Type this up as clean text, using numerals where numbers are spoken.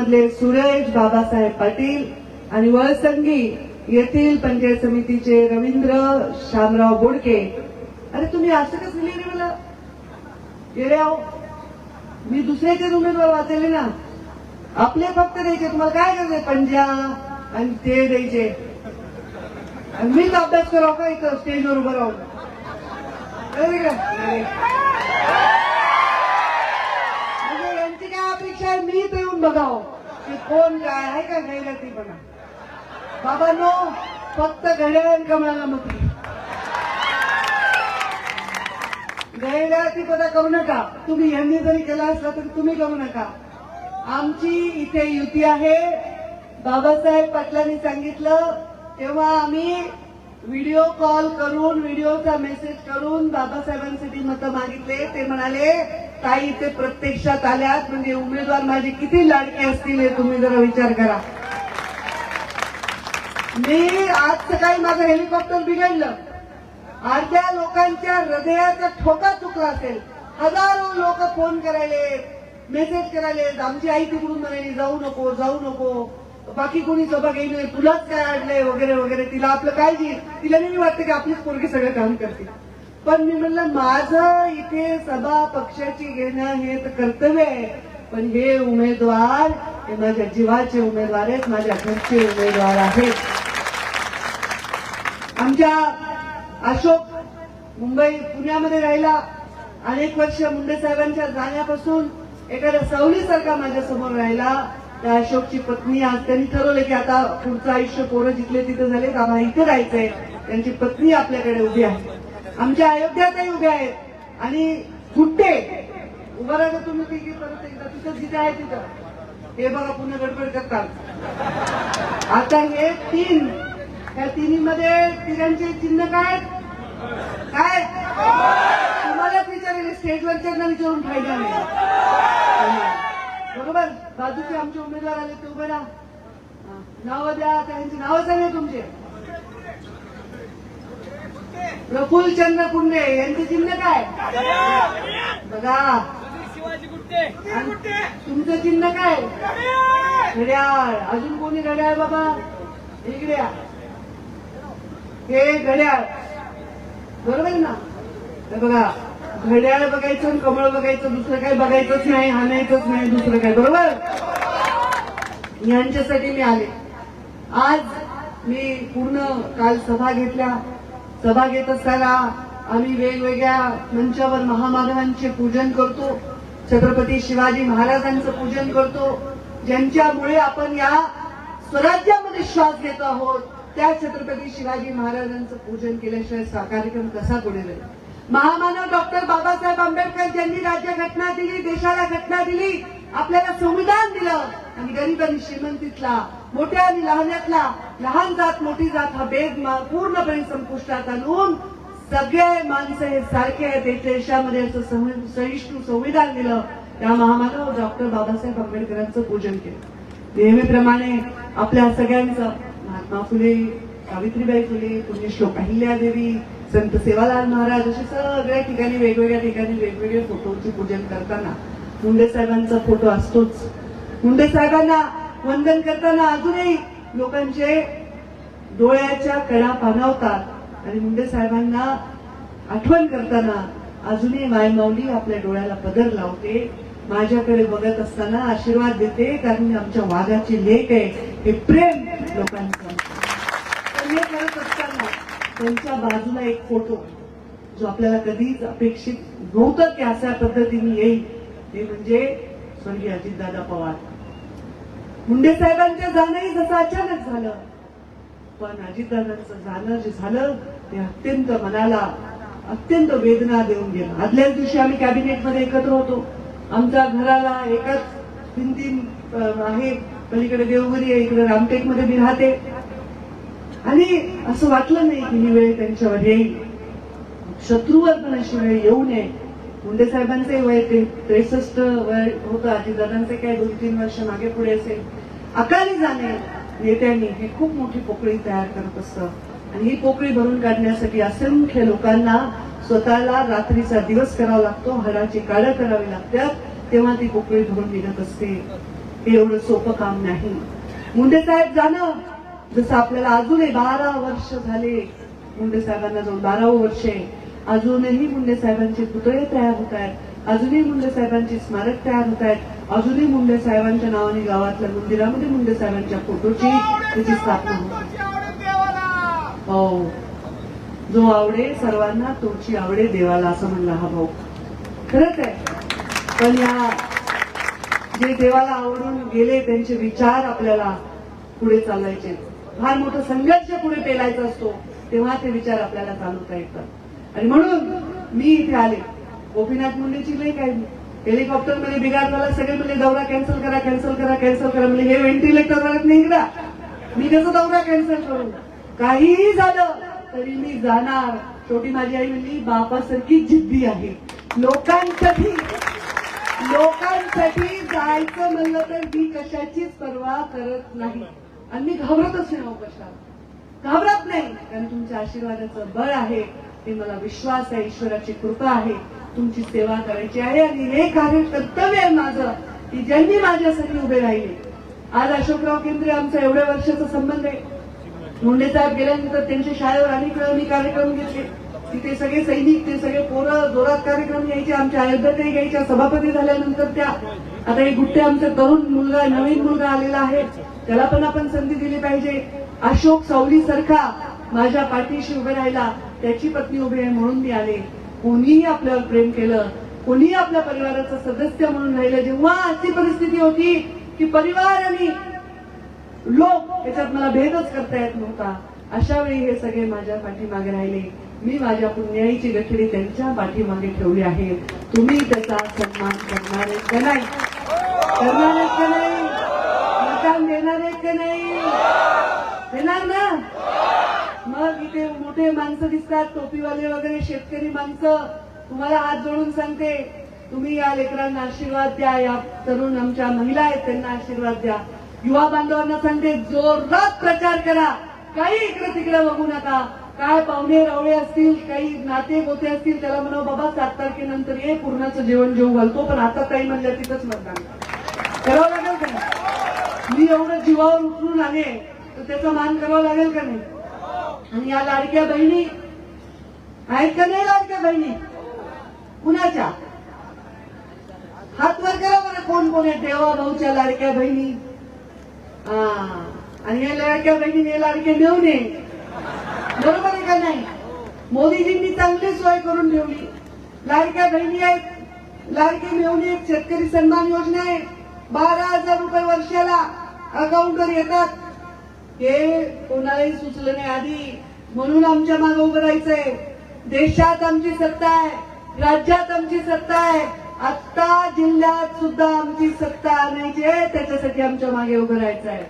मधले सुरेश बाबासाहेब पाटील आणि वळसंगी येथील पंचायत समितीचे रवींद्र शामराव बोडके. अरे तुम्ही असं कसं लिहिले रे मला? गेले आहो, मी दुसऱ्याचे उमेदवार वाचले ना, आपले फक्त द्यायचे. तुम्हाला काय करायचंय? पंजा आणि ते द्यायचे. आणि मीच अभ्यास करावं का इथं स्टेजवर उभं राहून? म्हणजे यांची काय अपेक्षा आहे? मी तर येऊन बघावं की कोण काय आहे का गैरतीपणा. बाबांनो, फक्त घड्याळ कमळाला मत गैरतीपणा करू नका. तुम्ही यांनी जरी केला असला तरी तुम्ही करू नका. आमची इथे युती आहे. बाबासाहेब पाटलांनी सांगितलं तेव्हा आम्ही व्हिडिओ कॉल करून, व्हिडिओचा मेसेज करून बाबासाहेबांसाठी मतं मागितले. ते म्हणाले ताई ते प्रत्यक्षात आल्यात, म्हणजे उमेदवार माझे किती लाडके असतील हे तुम्ही जरा विचार करा. मी आज सकाळी माझं हेलिकॉप्टर बिघडलं. अर्ध्या लोकांच्या हृदयाचा ठोका चुकला असेल. हजारो लोक फोन करायले, मेसेज करायले. आमची आई तिकडून म्हणाली जाऊ नको, जाऊ नको, बाकी कोणी सभा घेईल नाही, तुलाच काय अडलंय वगैरे वगैरे. तिला आपलं काळजी, तिला नाही वाटतं की आपलीच पोरगी सगळं काम करते. पण मी म्हणलं माझं इथे सभा पक्षाची घेणं हे तर कर्तव्य आहे, पण हे उमेदवार हे माझ्या जीवाचे उमेदवार आहेत, माझ्या घरचे उमेदवार आहेत. आमच्या अशोक मुंबई पुण्यामध्ये राहिला अनेक वर्ष. मुंडे साहेबांच्या जाण्यापासून एखाद्या सावलीसारखा माझ्या समोर राहिला. त्या अशोकची पत्नी, आज त्यांनी ठरवलं की आता पुढचं आयुष्य पोरं जिथले तिथे झाले, आम्हाला इथे राहायचंय. त्यांची पत्नी आपल्याकडे उभी आहे. आमच्या अयोध्यातही उभ्या आहेत. आणि गुड्डे उभा राहा तुम्ही तिघी परत एकदा तिथं जिथे आहे तिथं. हे बघा पुन्हा गडबड करतात. आता हे तीन, त्या तिन्हीमध्ये तिघांचे चिन्ह काय काय तुम्हालाच विचारेल, स्टेजवरच्यांना विचारून फायदा नाही. बरोबर, बाजूचे आमचे उमेदवार आले ते उभे राहा, नावं द्या. त्यांची नावं सांगा तुमचे. प्रफुल्ल चंद्र कुंडे यांचे चिन्ह काय बघा. तुमचं चिन्ह काय? घड्याळ. अजून कोणी घड्याळ? बाबा इकडे या. हे घड्याळ बरोबर ना? बघा, घड्याळ बघायचं आणि कमळ बघायचं, दुसरं काही बघायचंच नाही, हाणायचंच नाही दुसरं काय. बरोबर, यांच्यासाठी मी आले. आज मी पूर्ण काल सभा घेतल्या. सभा घेत असताना आम्ही वेगवेगळ्या मंचावर महामानवांचे पूजन करतो, छत्रपती शिवाजी महाराजांचं पूजन करतो, ज्यांच्यामुळे आपण या स्वराज्यामध्ये श्वास घेतो आहोत. त्या छत्रपती शिवाजी महाराजांचं पूजन केल्याशिवाय हा कार्यक्रम कसा पुढे जाईल? महामानव डॉक्टर बाबासाहेब आंबेडकर ज्यांनी राज्यघटना दिली, देशाला घटना दिली, आपल्याला संविधान दिलं, आणि गरीब आणि श्रीमंतीतला, मोठ्या आणि लहानातला, लहान जात मोठी जात हा भेद पूर्णपणे संपुष्टात आणून सगळे माणसं हे सारखे आहेत देशामध्ये असं सहिष्णू संविधान दिलं. त्या महामानव डॉक्टर बाबासाहेब आंबेडकरांचं पूजन केलं. नेहमीप्रमाणे आपल्या सगळ्यांचं महात्मा फुले, सावित्रीबाई फुले, पुण्यश्लोक अहिल्यादेवी, संत सेवालाल महाराज, असे सगळ्या ठिकाणी वेगवेगळ्या ठिकाणी वेगवेगळे फोटोचे पूजन करताना मुंडे साहेबांचा फोटो असतोच. मुंडे साहेबांना वंदन करताना अजूनही लोकांचे डोळ्याच्या कणा पाणावतात आणि मुंडे साहेबांना आठवण करताना अजूनही मायमाऊली आपल्या डोळ्याला पदर लावते, माझ्याकडे बघत असताना आशीर्वाद देते, कारण मी आमच्या वाघाची लेक आहे. हे प्रेम लोकांचं. तर हे करत असताना त्यांच्या बाजूला एक फोटो जो आपल्याला कधीच अपेक्षित नव्हतं की अशा पद्धतीने येईल, ते म्हणजे स्वर्गीय अजितदादा पवार. मुंडे साहेबांचं जाणंही जसं अचानक झालं, पण अजितदादांचं जाणं जे झालं ते अत्यंत मनाला अत्यंत वेदना देऊन गेलं. आदल्याच दिवशी आम्ही कॅबिनेटमध्ये एकत्र होतो. आमच्या घराला एकाच भिंती आहे, पलीकडे देवघरी आहे, इकडे रामटेकमध्ये मी राहते, आणि असं वाटलं नाही की ही वेळ त्यांच्यावर येईल. शत्रूवर पण अशी वेळ येऊ नये. मुंडे साहेबांचे वय 63 वय होतं, अजितदादांचे काय 2-3 वर्ष मागे पुढे असेल. अकाली जाणे नेत्यांनी हे खूप मोठी पोकळी तयार करत असतं, आणि ही पोकळी भरून काढण्यासाठी असंख्य लोकांना स्वतःला रात्रीचा दिवस करावा लागतो, हाडाची काढं करावी लागतात, तेव्हा ती पोकळी भरून निघत असते. हे एवढं सोपं काम नाही. मुंडे साहेब जाणं जसं आपल्याला अजूनही 12 वर्ष झाले, मुंडे साहेबांना जाऊन 12वं वर्ष आहे. अजूनही मुंडे साहेबांचे पुतळे तयार होत आहेत, अजूनही मुंडे साहेबांची स्मारक तयार होत आहेत, अजूनही मुंडे साहेबांच्या नावाने गावातल्या मंदिरामध्ये मुंडे साहेबांच्या फोटोची त्याची स्थापना होते. हो, जो आवडे सर्वांना तोची आवडे देवाला, असं म्हणला हा भाऊ. खरंच आहे. पण या जे देवाला आवडून गेले त्यांचे विचार आपल्याला पुढे चालवायचे, फार मोठा संघर्ष पुढे पेलायचा असतो, तेव्हा ते विचार आपल्याला चालवता येतात. आणि म्हणून मी इथे आले. गोपीनाथ मुंडेची लई काय हेलिकॉप्टर मध्ये बिघाड झाला, सगळे म्हणजे दौरा कॅन्सल करा कॅन्सल करा कॅन्सल करा, म्हणजे हे व्हेंटिलेटर वाढत नाही का, मी कसं दौरा कॅन्सल करू, काहीही झालं तरी मी जाणार. शेवटी माझी आई म्हणली बापासारखी जिद्दी आहे. लोकांसाठी जायचं म्हणलं तर मी कशाचीच पर्वा करत नाही आणि मी घाबरतच नाही. कशाला घाबरत नाही, कारण तुमच्या आशीर्वादाचं बळ आहे, हे मला विश्वास आहे, ईश्वराची कृपा आहे. तुमची सेवा करायची आहे आणि हे कार्य कर्तव्य आहे माझं, की ज्यांनी माझ्यासाठी उभे राहिले. आज अशोकराव केंद्रे आमचा एवढ्या वर्षाचा संबंध आहे. मुंडे साहेब गेल्यानंतर त्यांच्या शाळेवर अनेक वेळा मी कार्यक्रम घेतले. तिथे सगळे सैनिक, ते सगळे पोरं जोरात कार्यक्रम घ्यायचे. आमच्या अयोध्यातही घ्यायच्या. सभापती झाल्यानंतर त्या आता एक गुट्टे आमचा तरुण मुलगा, नवीन मुलगा आलेला आहे, त्याला पण आपण संधी दिली पाहिजे. अशोक सावली सारखा माझ्या पाठीशी उभे राहिला, त्याची पत्नी उभी आहे म्हणून मी आले. कोणीही आपल्यावर प्रेम केलं, कोणीही आपल्या परिवाराचा सदस्य म्हणून राहिलं. जेव्हा अशी परिस्थिती होती की परिवार आणि लोक याच्यात मला भेदच करता येत नव्हता, अशा वेळी हे सगळे माझ्या पाठीमागे राहिले. मी माझ्या पुण्याईची गठडी त्यांच्या पाठीमागे ठेवली आहे. तुम्ही त्याचा सन्मान करणार आहेत का नाही? करणार आहेत का नाही? मकान देणार आहेत का नाही? देणार ना? मग इथे मोठे माणसं दिसतात, टोपीवाले वगैरे, शेतकरी माणसं. तुम्हाला हात जोडून सांगते, तुम्ही या लेकरांना आशीर्वाद द्या. या तरुण आमच्या महिला आहेत त्यांना आशीर्वाद द्या. युवा बांधवांना सांगते, जोरात प्रचार करा. काही इकडे तिकडे बघू नका. काय पाहुणे रावळे असतील, काही नाते गोते असतील, त्याला म्हणा बाबा 7 तारखेनंतर ये, पूर्णाचं जेवण जेवू घालतो. पण आता काही म्हणल्या तिथंच मतदान करावं लागेल का नाही? मी एवढं जीवावर उतरून आले तर त्याचा मान करावा लागेल का नाही? आणि या लाडक्या बहिणी आहेत का नाही? लाडक्या बहिणी कुणाच्या? हात वर करा बरं, कोण कोण आहे देवा भाऊच्या लाडक्या बहिणी? आणि या लाडक्या बहिणी हे लाडके मेवणे, बरोबर आहे का नाही? मोदीजींनी चांगली सोय करून ठेवली. लाडक्या बहिणी आहेत, लाडके मेवणे आहेत, शेतकरी सन्मान योजना आहे, 12,000 रुपये वर्षाला अकाउंटवर येतात. हे कोणालाही सुचलं नाही आधी, म्हणून आमच्या मागे उभं राहायचंय. देशात आमची सत्ता आहे, राज्यात आमची सत्ता आहे, आता जिल्ह्यात सुद्धा आमची सत्ता आणायची आहे. त्याच्यासाठी आमच्या मागे उभं राहायचं आहे.